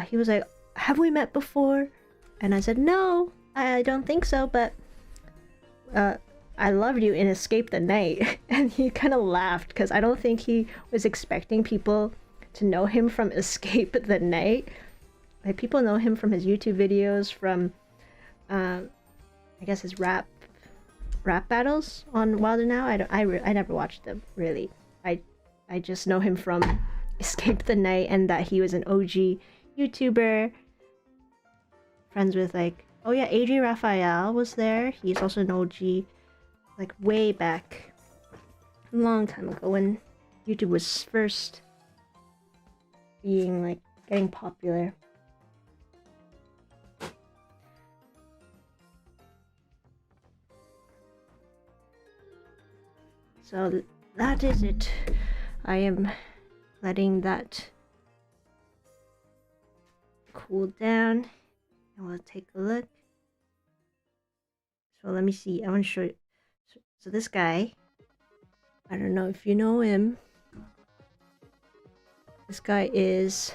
he was like, "Have we met before?" And I said, "No, I don't think so, but I loved you in Escape the Night." And he kind of laughed because I don't think he was expecting people to know him from Escape the Night. Like, people know him from his YouTube videos, from I guess his rap battles on Wild and Out. I never watched them really. I just know him from Escape the Night, and that he was an OG YouTuber, friends with like, oh yeah, AJ Raphael was there. He's also an OG, like way back, a long time ago when YouTube was first being like getting popular. So that is it. I am letting that cool down, and we'll take a look. So let me see. I want to show you. So this guy, I don't know if you know him. This guy is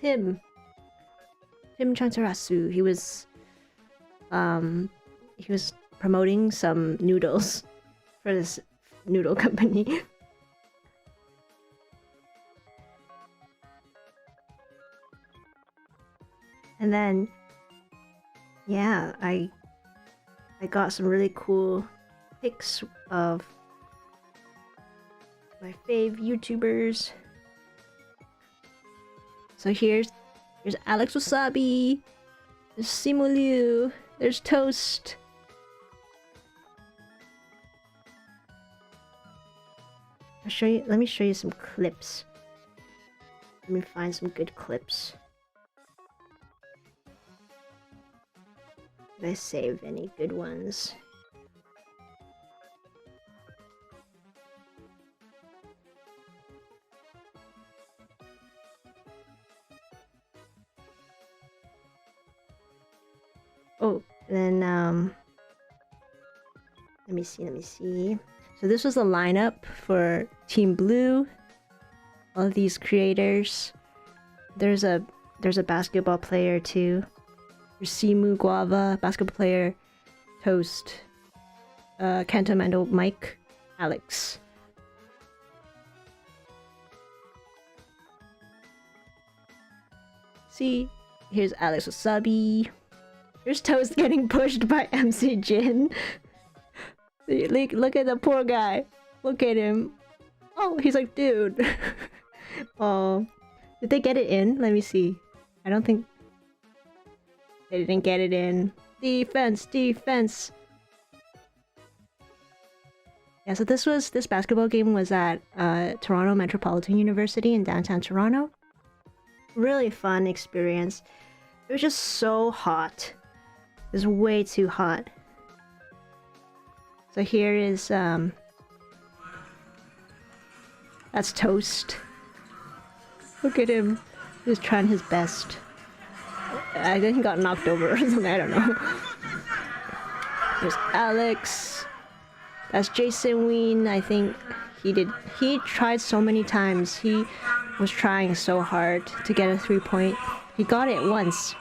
Tim Chantarasu. He was promoting some noodles for this noodle company. And then, yeah, I got some really cool pics of my fave YouTubers. So here's Alex Wasabi, there's Simu Liu, There's Toast. I'll show you. Let me show you some clips. Let me find some good clips. Did I save any good ones? Oh, then let me see. So this was the lineup for Team Blue. All of these creators. There's a basketball player too. There's Simu Guava, basketball player, Toast, Kanto Mando, Mike, Alex. See, here's Alex Wasabi. Here's Toast getting pushed by MC Jin. Look at the poor guy. Look at him. Oh, he's like, dude. Oh, did they get it in? Let me see. I don't think they didn't get it in. Defense, defense. Yeah, so this basketball game was at Toronto Metropolitan University in downtown Toronto. Really fun experience. It was just so hot. It was way too hot. So here is that's Toast. Look at him. He's trying his best. I think he got knocked over or something, I don't know. There's Alex. That's Jason Ween. I think he tried so many times. He was trying so hard to get a 3-point. He got it once.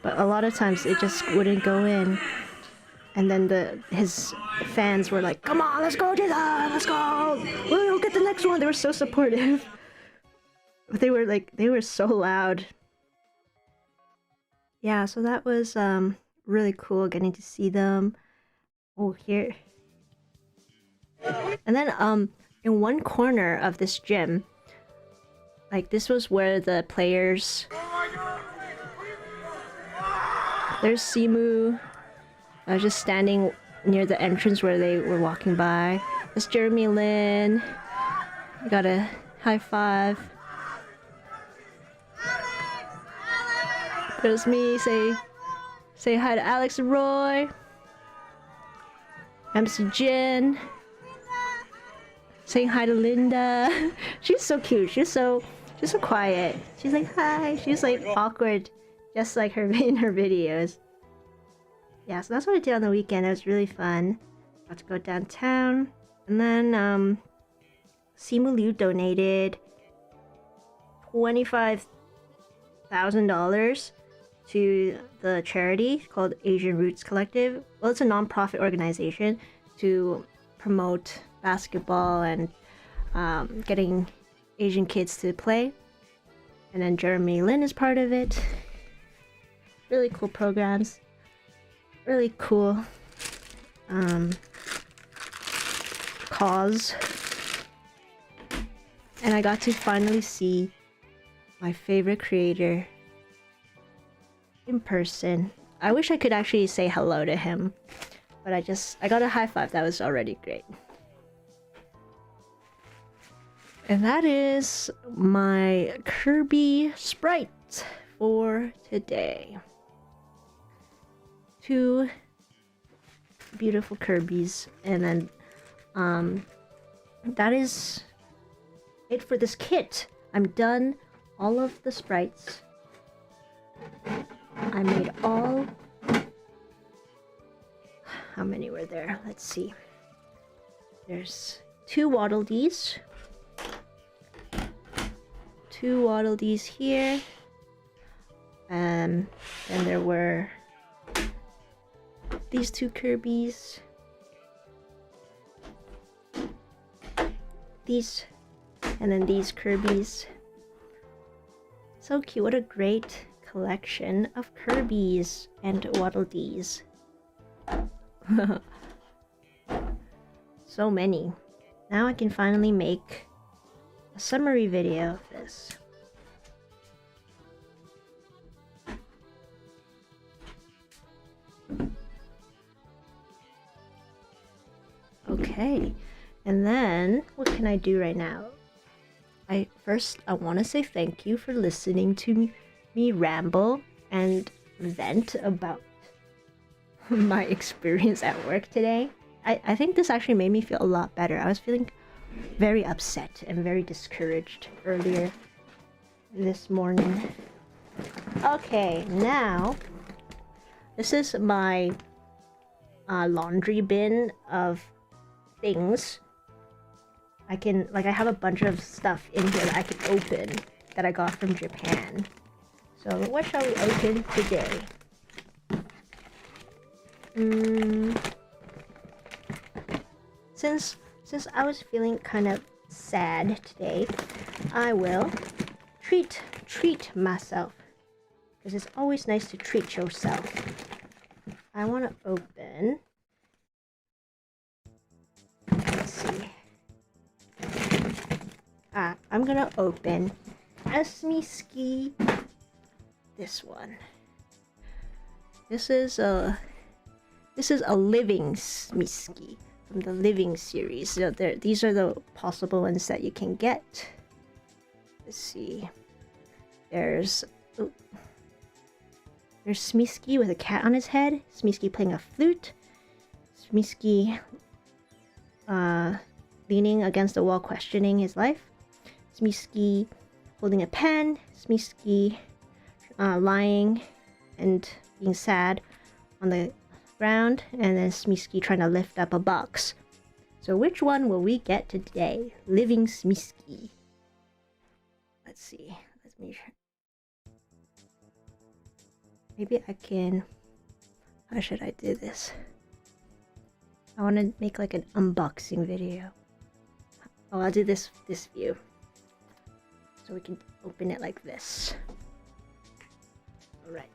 But a lot of times it just wouldn't go in. And then his fans were like, come on, let's go, Jason, let's go. We'll get the next one. They were so supportive. But they were so loud. Yeah, so that was really cool getting to see them. Oh, here. And then in one corner of this gym, like this was where the players. There's Simu. I was just standing near the entrance where they were walking by. There's Jeremy Lin. We got a high five. There's me. Say hi to Alex and Roy. MC Jin. Saying hi to Linda. She's so cute. She's so quiet. She's like hi. She's like awkward, just like her in her videos. Yeah, so that's what I did on the weekend. It was really fun. Got to go downtown, and then Simu Liu donated $25,000 to the charity called Asian Roots Collective. Well, it's a non-profit organization to promote basketball and getting Asian kids to play. And then Jeremy Lin is part of it. Really cool programs. Really cool cause. And I got to finally see my favorite creator in person. I wish I could actually say hello to him, but I got a high five. That was already great. And that is my Kirby Sprite for today. 2 beautiful Kirbys, and then that is it for this kit. I'm done all of the sprites. I made all. How many were there? Let's see. There's 2 Waddle Dees. 2 Waddle Dees here. And there were these 2 Kirbys. These, and then these Kirbys. So cute. What a great collection of Kirbys and Waddle Dees. So many. Now I can finally make a summary video of this. Okay. And then, what can I do right now? I want to say thank you for listening to me ramble and vent about my experience at work today. I think this actually made me feel a lot better. I was feeling very upset and very discouraged earlier this morning. Okay, now this is my laundry bin of things. I have a bunch of stuff in here that I can open that I got from Japan. So what shall we open today? Since I was feeling kind of sad today, I will treat myself, because it's always nice to treat yourself. I want to open. Let's see. I'm gonna open a Smiski. This one. This is a living Smiski from the Living series. So these are the possible ones that you can get. Let's see. There's Smiski with a cat on his head. Smiski playing a flute. Smiski leaning against the wall, questioning his life. Smiski holding a pen. Smiski lying and being sad on the ground, and then Smiski trying to lift up a box. So which one will we get today? Living Smiski. Let's see. Let me. Maybe I can. How should I do this? I want to make like an unboxing video. Oh, I'll do this view. So we can open it like this. Alright.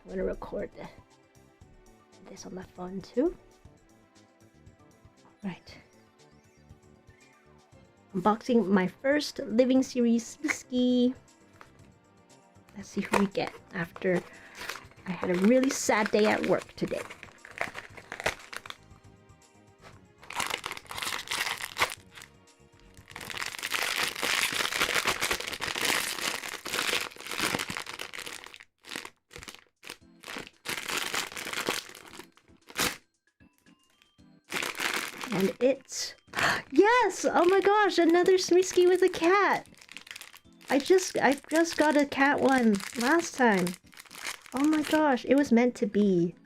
I'm gonna record this on my phone too. Alright. Unboxing my first Living Series Smiski. Let's see who we get after I had a really sad day at work today. And it's... Yes! Oh my gosh, another Smiski with a cat! I just got a cat one last time. Oh my gosh, it was meant to be.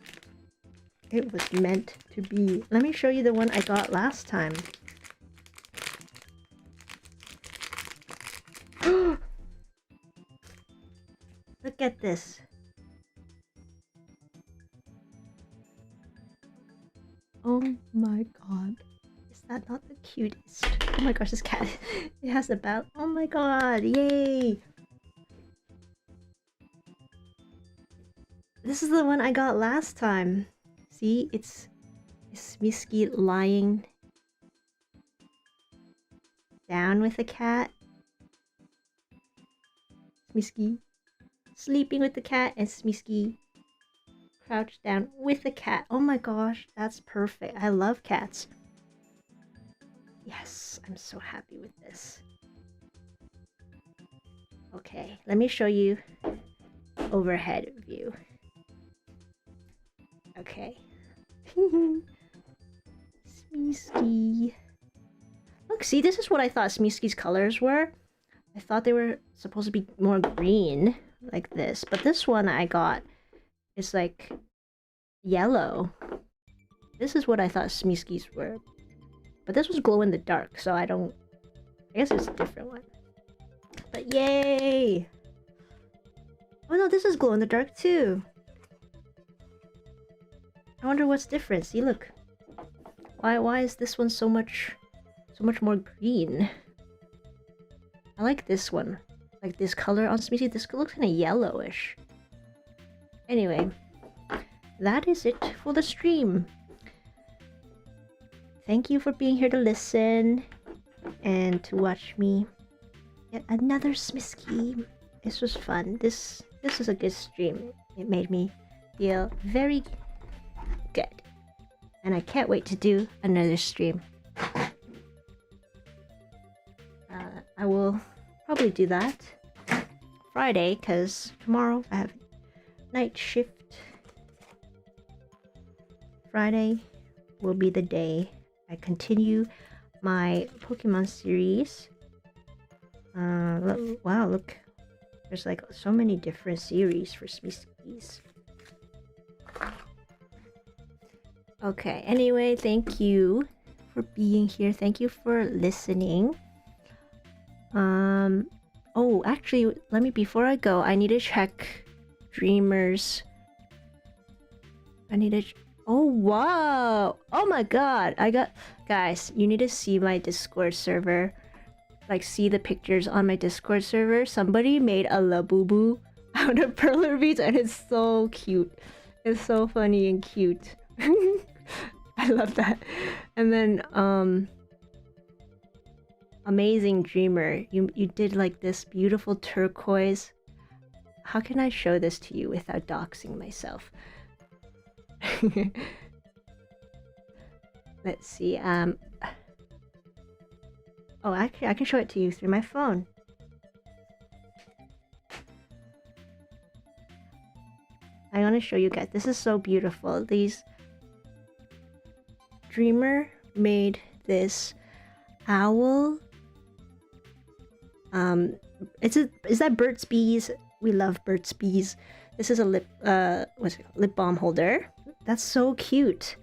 It was meant to be. Let me show you the one I got last time. Look at this. Oh my god. Is that not the cutest? Oh my gosh, this cat. It has a bell. Oh my god, yay! This is the one I got last time. See, it's Smiski lying down with the cat. Smiski sleeping with the cat, and Smiski crouched down with the cat. Oh my gosh, that's perfect. I love cats. Yes, I'm so happy with this. Okay, let me show you overhead view. Okay. Smiski. Look, see, this is what I thought Smiski's colors were. I thought they were supposed to be more green, like this. But this one I got is like yellow. This is what I thought Smiski's were. But this was glow in the dark, so I guess it's a different one. But yay! Oh no, this is glow in the dark too. I wonder what's different. See, look. Why is this one so much more green? I like this one. Like this color on Smiski. This looks kind of yellowish. Anyway, that is it for the stream. Thank you for being here to listen and to watch me. Yet another Smiski. This was fun. This this was a good stream. It made me feel very good. And I can't wait to do another stream. I will probably do that Friday, because tomorrow I have night shift. Friday will be the day I continue my Pokemon series. Wow, look. There's like so many different series for Smiskies. Okay, anyway, thank you for being here. Thank you for listening. Oh, actually, before I go, I need to check Dreamers. Oh, wow! Oh my god! Guys, you need to see my Discord server. Like, see the pictures on my Discord server. Somebody made a Labubu out of Perler beads, and it's so cute. It's so funny and cute. I love that. And then, Amazing Dreamer, you did like this beautiful turquoise. How can I show this to you without doxing myself? Let's see. Oh, actually, I can show it to you through my phone. I want to show you guys. This is so beautiful. Dreamer made this owl. Is that Burt's Bees? We love Burt's Bees. This is a lip balm holder. That's so cute.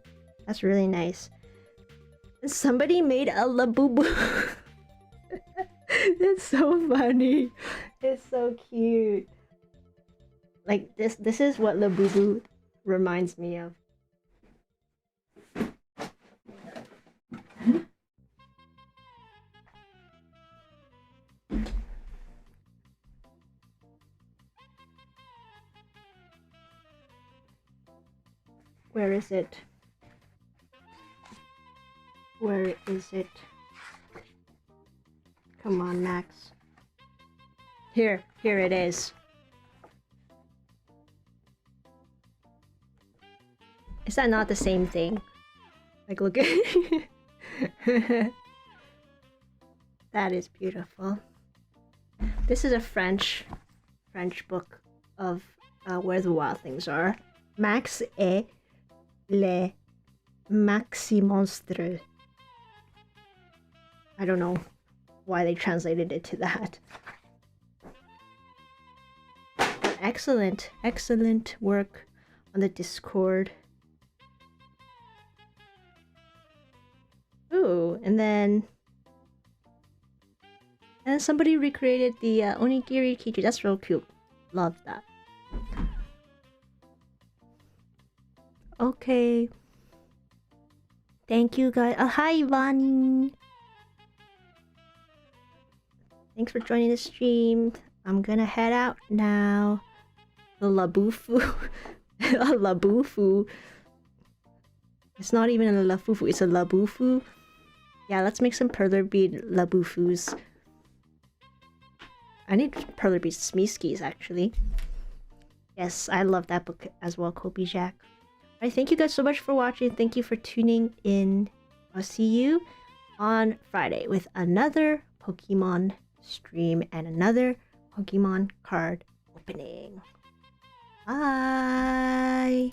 That's really nice. And somebody made a Labubu. It's so funny. It's so cute. Like this is what Labubu reminds me of. Where is it? Where is it? Come on, Max. Here it is. Is that not the same thing? Like, look at it. That is beautiful. This is a French book of where the wild things are. Max et les maxi monstreux. I don't know why they translated it to that. But excellent work on the Discord. Ooh, and then somebody recreated the onigiri keychain. That's real cute. Love that. Okay. Thank you guys. Hi, Ivani. Thanks for joining the stream. I'm gonna head out now. The Labufu. A Labufu. It's not even a Lafufu, it's a Labufu. Yeah, let's make some Perler bead Labufus. I need Perler bead Smiskies, actually. Yes, I love that book as well, Kobe Jack. Alright, thank you guys so much for watching. Thank you for tuning in. I'll see you on Friday with another Pokemon stream and another Pokemon card opening. Bye!